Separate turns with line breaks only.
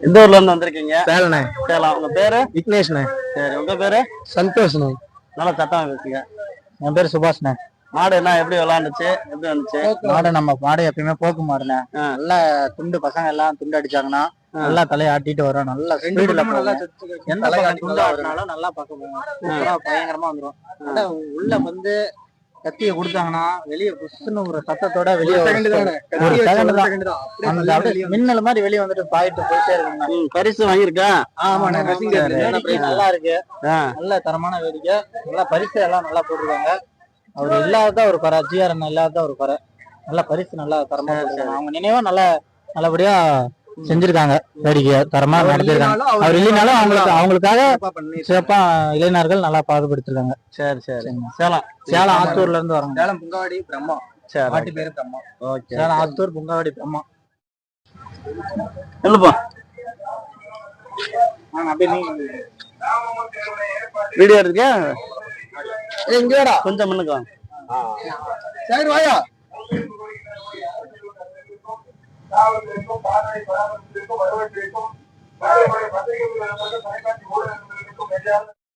எந்த ஊர்ல இருந்து வந்திருக்கீங்க?
சேலண்ணே.
சேலம். உங்க பேரு?
விக்னேஷ்ண்ணே.
சரி, உங்க பேரு?
சந்தோஷ்ண்ணே.
நல்லா சத்தமா பேசுங்க.
என் பேரு சுபாஷ்ண்ணே.
மாடு என்ன எப்படி விளையாண்டுச்சு, எப்படி வந்துச்சு?
மாடு எப்பயுமே போக்கு மாடுண்ணே. நல்ல துண்டு பசங்க எல்லாம் துண்டு அடிச்சாங்கன்னா நல்லா தலையை ஆட்டிட்டு வரும். நல்லா ஸ்பீடுல எந்த பக்கம் துண்டு ஆட்டினாலும் நல்லா பக்கம் போகும். பயங்கரமா வந்துடும். உள்ள வந்து கத்திய கொடுத்தாங்கன்னா வெளியே புஷ்னு ஒரு சத்தத்தோட வெளியே மின்னல் மாதிரி வெளியே வந்துட்டு பாயிட்டு போயிட்டே இருக்கு.
பரிசு வாங்கியிருக்கா?
ஆமாண்ணே. நல்லா இருக்கு. நல்ல தரமான வேடிக்கை. நல்லா பரிசு எல்லாம் நல்லா போட்டுருக்காங்க. அவர் இல்லாத ஒரு குறை, ஜிஆர் இல்லாத ஒரு குறை. நல்ல பரிசு நல்லா தரமா அவங்க நினைவா நல்லபடியா செஞ்சிருக்காங்க. வேடிக்கையா தரமா நடத்திருக்காங்க. அவர் இல்லைனாலும் அவங்களுக்காக சிறப்பா இளைஞர்கள் நல்லா பாடுபடுத்திருக்காங்க.
சரி சரி.
சேலம் ஆத்தூர்ல இருந்து வரோம்.
சேலம் புங்காவாடி பிரம்மா.
சரி,
பேரு பிரம்மா.
ஓகே.
சேலம் ஆத்தூர் புங்காவாடி பிரம்மா.
சொல்லுப்பா.
அப்படியே
வீடியோ எடுத்துக்கியா?
இங்கடா
கொஞ்சம் முன்னுக்கு.
சரி வாயா. வருவதற்கும்